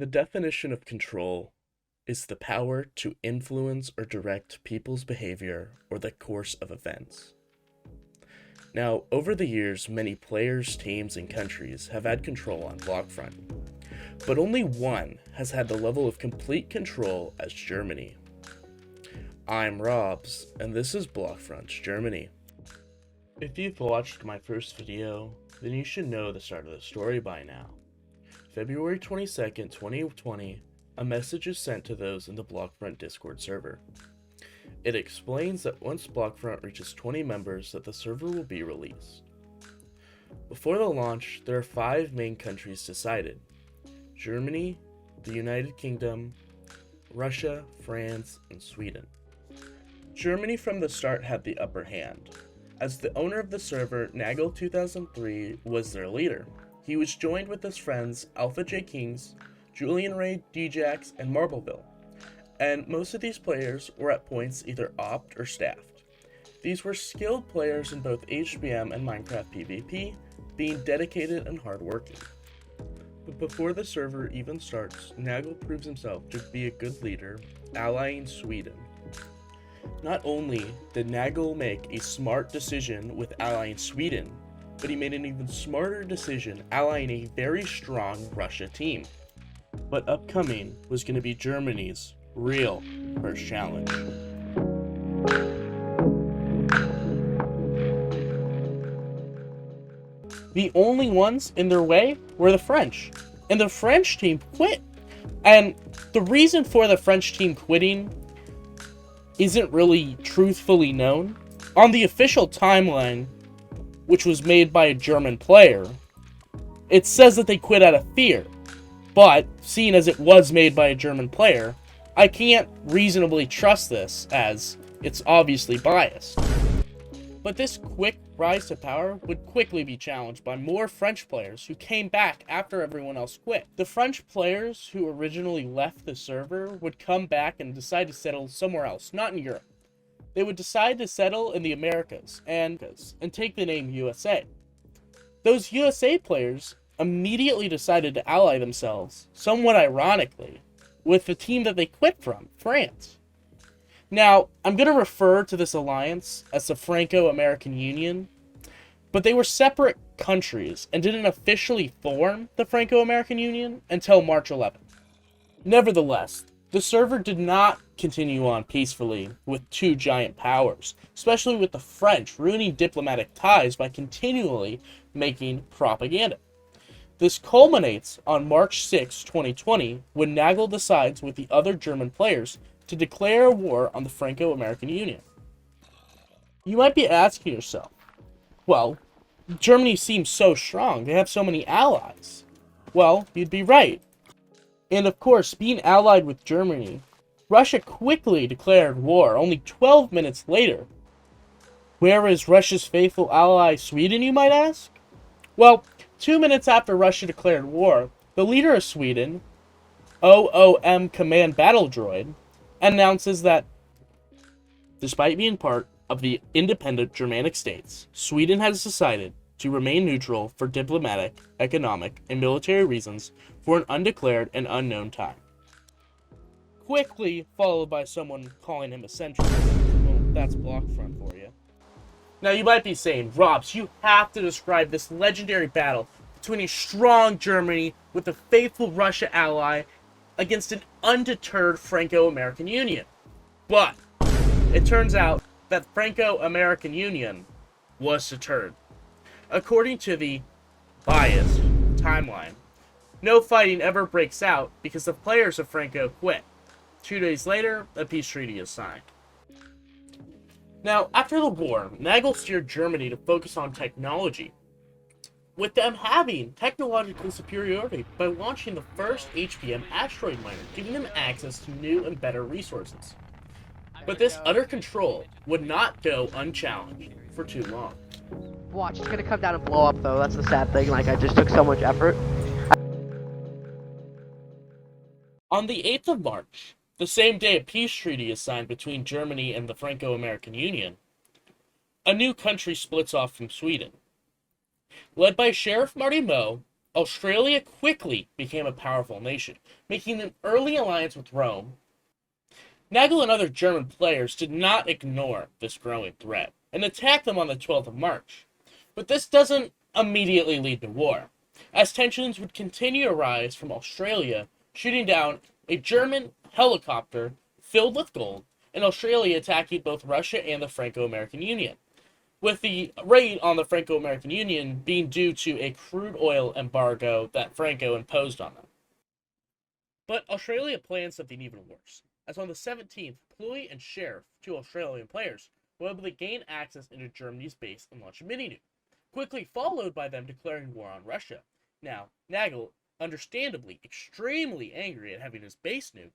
The definition of control is the power to influence or direct people's behavior or the course of events. Now, over the years, many players, teams, and countries have had control on Blockfront, but only one has had the level of complete control as Germany. I'm Robps, and this is Blockfront's Germany. If you've watched my first video, then you should know the start of the story by now. February 22nd, 2020, a message is sent to those in the Blockfront Discord server. It explains that once Blockfront reaches 20 members that the server will be released. Before the launch, there are 5 main countries decided: Germany, the United Kingdom, Russia, France, and Sweden. Germany from the start had the upper hand, as the owner of the server, Nagel2003, was their leader. He was joined with his friends Alpha J Kings, Julian Ray Djax, and Marbleville, and most of these players were at points either opt or staffed. These were skilled players in both HBM and Minecraft PvP, being dedicated and hardworking. But before the server even starts, Nagel proves himself to be a good leader, allying Sweden. Not only did Nagel make a smart decision with allying Sweden, but he made an even smarter decision allying a very strong Russia team. But upcoming was going to be Germany's real first challenge. The only ones in their way were the French, and the French team quit. And the reason for the French team quitting isn't really truthfully known. On the official timeline, which was made by a German player, it says that they quit out of fear. But, seeing as it was made by a German player, I can't reasonably trust this, as it's obviously biased. But this quick rise to power would quickly be challenged by more French players who came back after everyone else quit. The French players who originally left the server would come back and decide to settle somewhere else, not in Europe. They would decide to settle in the Americas and take the name USA. Those USA players immediately decided to ally themselves, somewhat ironically, with the team that they quit from, France. Now, I'm going to refer to this alliance as the Franco-American Union, but they were separate countries and didn't officially form the Franco-American Union until March 11th. Nevertheless, the server did not continue on peacefully with two giant powers, especially with the French ruining diplomatic ties by continually making propaganda. This culminates on March 6, 2020, when Nagel decides with the other German players to declare a war on the Franco-American Union. You might be asking yourself, well, Germany seems so strong, they have so many allies. Well, you'd be right. And of course, being allied with Germany, Russia quickly declared war only 12 minutes later. Where is Russia's faithful ally Sweden, you might ask? Well, 2 minutes after Russia declared war, the leader of Sweden, OOM Command Battle Droid, announces that, despite being part of the independent Germanic states, Sweden has decided to remain neutral for diplomatic, economic, and military reasons for an undeclared and unknown time. Quickly followed by someone calling him a centrist. Well, that's Blockfront for you. Now you might be saying, Robs, you have to describe this legendary battle between a strong Germany with a faithful Russia ally against an undeterred Franco-American Union. But it turns out that Franco-American Union was deterred. According to the biased timeline, no fighting ever breaks out because the players of Franco quit. 2 days later, a peace treaty is signed. Now, after the war, Nagel steered Germany to focus on technology, with them having technological superiority by launching the first HBM asteroid miner, giving them access to new and better resources. But this utter control would not go unchallenged for too long. Watch, it's gonna come down and blow up though, that's the sad thing, like I just took so much effort. On the 8th of March, the same day a peace treaty is signed between Germany and the Franco-American Union, a new country splits off from Sweden. Led by Sheriff Marty Moe, Australia quickly became a powerful nation, making an early alliance with Rome. Nagel and other German players did not ignore this growing threat and attacked them on the 12th of March. But this doesn't immediately lead to war, as tensions would continue to rise from Australia shooting down a German helicopter filled with gold, and Australia attacking both Russia and the Franco-American Union, with the raid on the Franco-American Union being due to a crude oil embargo that Franco imposed on them. But Australia planned something even worse, as on the 17th, Pluy and Sheriff, two Australian players, were able to gain access into Germany's base and launch a mini-nuke, quickly followed by them declaring war on Russia. Now, Nagel, understandably extremely angry at having his base nuked,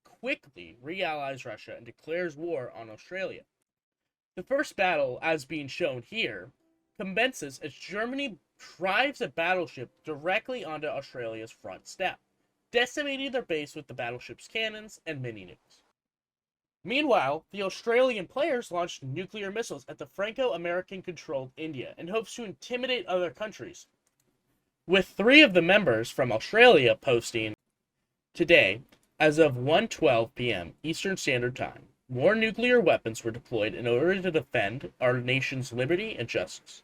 quickly re-allies Russia and declares war on Australia. The first battle, as being shown here, commences as Germany drives a battleship directly onto Australia's front step, decimating their base with the battleship's cannons and mini-nukes. Meanwhile, the Australian players launched nuclear missiles at the Franco-American-controlled India in hopes to intimidate other countries, with 3 of the members from Australia posting, "Today, as of 1:12 p.m. Eastern Standard Time, more nuclear weapons were deployed in order to defend our nation's liberty and justice.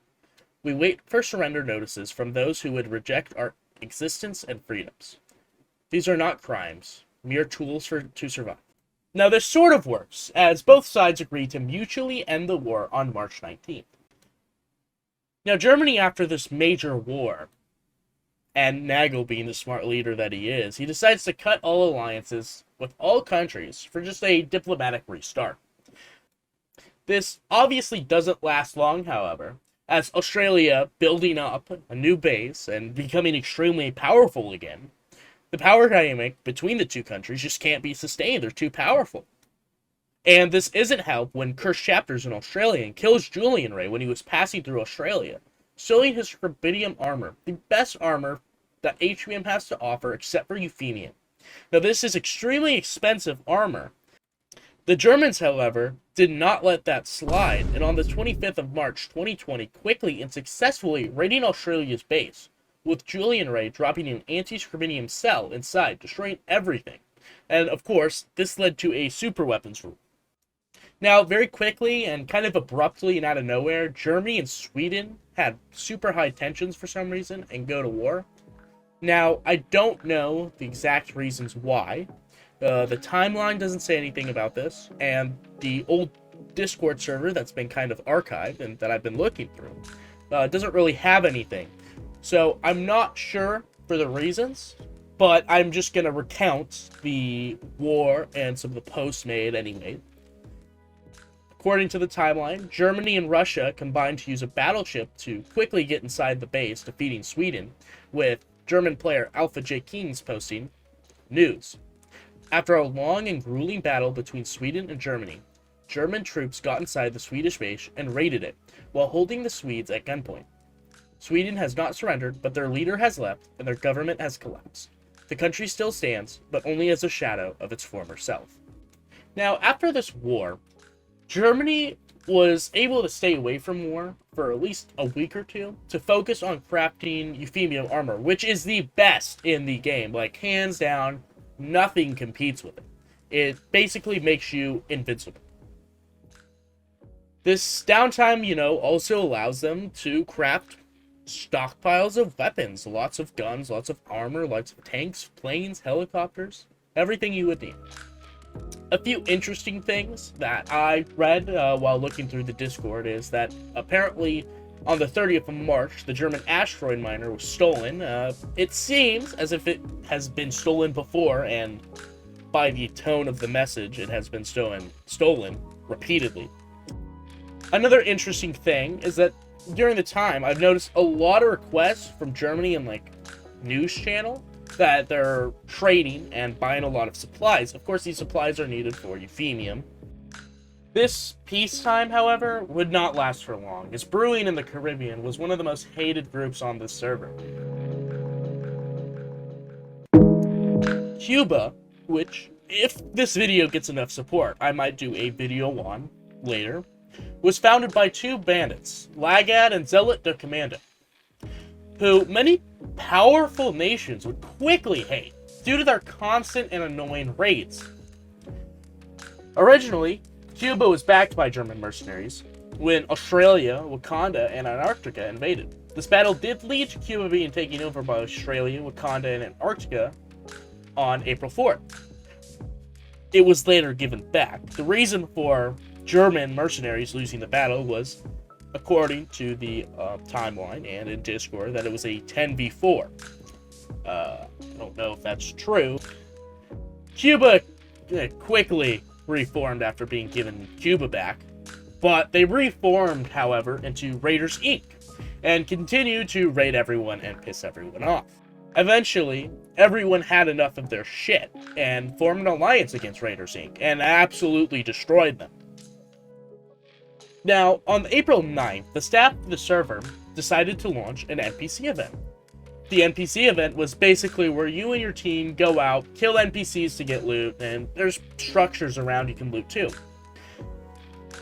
We wait for surrender notices from those who would reject our existence and freedoms. These are not crimes, mere tools to survive." Now this sort of works, as both sides agree to mutually end the war on March 19th. Now Germany, after this major war, and Nagel being the smart leader that he is, he decides to cut all alliances with all countries for just a diplomatic restart. This obviously doesn't last long, however, as Australia building up a new base and becoming extremely powerful again. The power dynamic between the two countries just can't be sustained. They're too powerful. And this isn't helped when Cursed Chapters in Australia and kills Julian Ray when he was passing through Australia, stealing his rubidium armor, the best armor that HBM has to offer except for Euphemium. Now this is extremely expensive armor. The Germans, however, did not let that slide, and on the 25th of March 2020, quickly and successfully raiding Australia's base, with Julian Ray dropping an anti-scribinium cell inside, destroying everything. And of course, this led to a superweapons rule. Now, very quickly and kind of abruptly and out of nowhere, Germany and Sweden had super high tensions for some reason and go to war. Now, I don't know the exact reasons why. The timeline doesn't say anything about this, and the old Discord server that's been kind of archived and that I've been looking through doesn't really have anything. So I'm not sure for the reasons, but I'm just going to recount the war and some of the posts made anyway. According to the timeline, Germany and Russia combined to use a battleship to quickly get inside the base, defeating Sweden, with German player Alpha J. Kings posting, "News. After a long and grueling battle between Sweden and Germany, German troops got inside the Swedish base and raided it, while holding the Swedes at gunpoint. Sweden has not surrendered, but their leader has left, and their government has collapsed. The country still stands, but only as a shadow of its former self." Now, after this war, Germany was able to stay away from war for at least a week or two to focus on crafting Euphemium armor, which is the best in the game. Like, hands down, nothing competes with it. It basically makes you invincible. This downtime, also allows them to craft stockpiles of weapons, lots of guns, lots of armor, lots of tanks, planes, helicopters, everything you would need. A few interesting things that I read while looking through the Discord is that apparently on the 30th of March, the German asteroid miner was stolen. It seems as if it has been stolen before, and by the tone of the message, it has been stolen repeatedly. Another interesting thing is that during the time, I've noticed a lot of requests from Germany and news channel that they're trading and buying a lot of supplies. Of course, these supplies are needed for Euphemium. This peacetime, however, would not last for long, as Brewing in the Caribbean was one of the most hated groups on this server. Cuba, which, if this video gets enough support, I might do a video on later, was founded by 2 bandits, Lagad and Zealot de Commando, who many powerful nations would quickly hate due to their constant and annoying raids. Originally, Cuba was backed by German mercenaries when Australia, Wakanda, and Antarctica invaded. This battle did lead to Cuba being taken over by Australia, Wakanda, and Antarctica on April 4th. It was later given back. The reason for German mercenaries losing the battle was, according to the timeline and in Discord, that it was a 10v4. I don't know if that's true. Cuba quickly reformed after being given Cuba back, but they reformed, however, into Raiders Inc. and continued to raid everyone and piss everyone off. Eventually, everyone had enough of their shit and formed an alliance against Raiders Inc. and absolutely destroyed them. Now, on April 9th, the staff of the server decided to launch an NPC event. The NPC event was basically where you and your team go out, kill NPCs to get loot, and there's structures around you can loot too.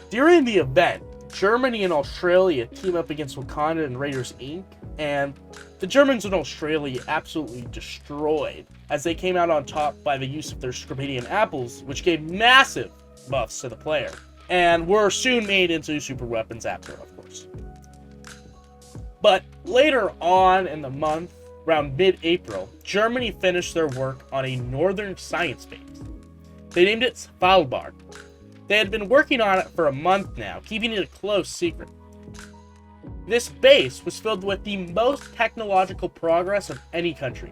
During the event, Germany and Australia team up against Wakanda and Raiders Inc., and the Germans in Australia absolutely destroyed, as they came out on top by the use of their Scorpidian apples, which gave massive buffs to the player, and were soon made into super weapons after, of course. But later on in the month, around mid-April, Germany finished their work on a northern science base. They named it Svalbard. They had been working on it for a month now, keeping it a close secret. This base was filled with the most technological progress of any country.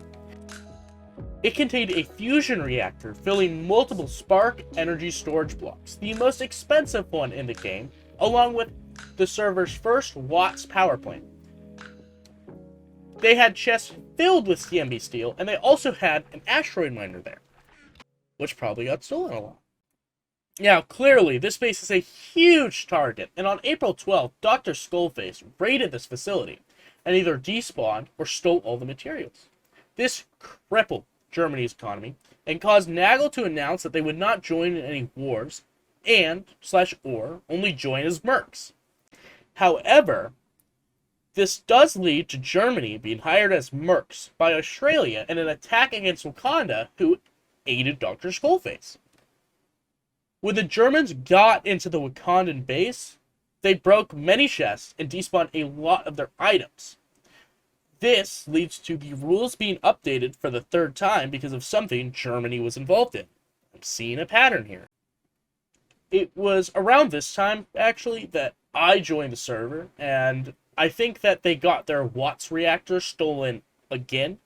It contained a fusion reactor filling multiple spark energy storage blocks, the most expensive one in the game, along with the server's first Watts power plant. They had chests filled with CMB steel, and they also had an asteroid miner there, which probably got stolen a lot. Now, clearly, this base is a huge target, and on April 12th, Dr. Skullface raided this facility, and either despawned or stole all the materials. This crippled Germany's economy, and caused Nagel to announce that they would not join in any wars, and/or only join as mercs. However, this does lead to Germany being hired as mercs by Australia in an attack against Wakanda, who aided Dr. Skullface. When the Germans got into the Wakandan base, they broke many chests and despawned a lot of their items. This leads to the rules being updated for the third time because of something Germany was involved in. I'm seeing a pattern here. It was around this time, actually, that I joined the server, and I think that they got their Watts reactor stolen again,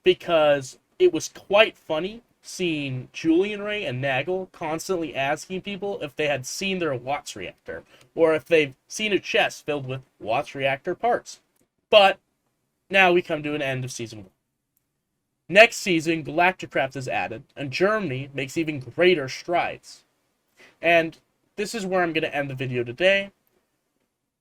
because it was quite funny seeing Julian Ray and Nagel constantly asking people if they had seen their Watts reactor, or if they've seen a chest filled with Watts reactor parts. But now we come to an end of Season 1. Next season, Galacticraft is added, and Germany makes even greater strides. And this is where I'm going to end the video today.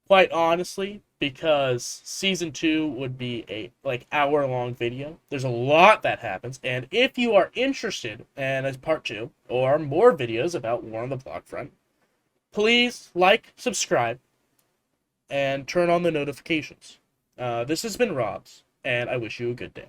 Quite honestly, because Season 2 would be a hour-long video. There's a lot that happens, and if you are interested in a part 2, or more videos about War on the Blockfront, please like, subscribe, and turn on the notifications. This has been Robps, and I wish you a good day.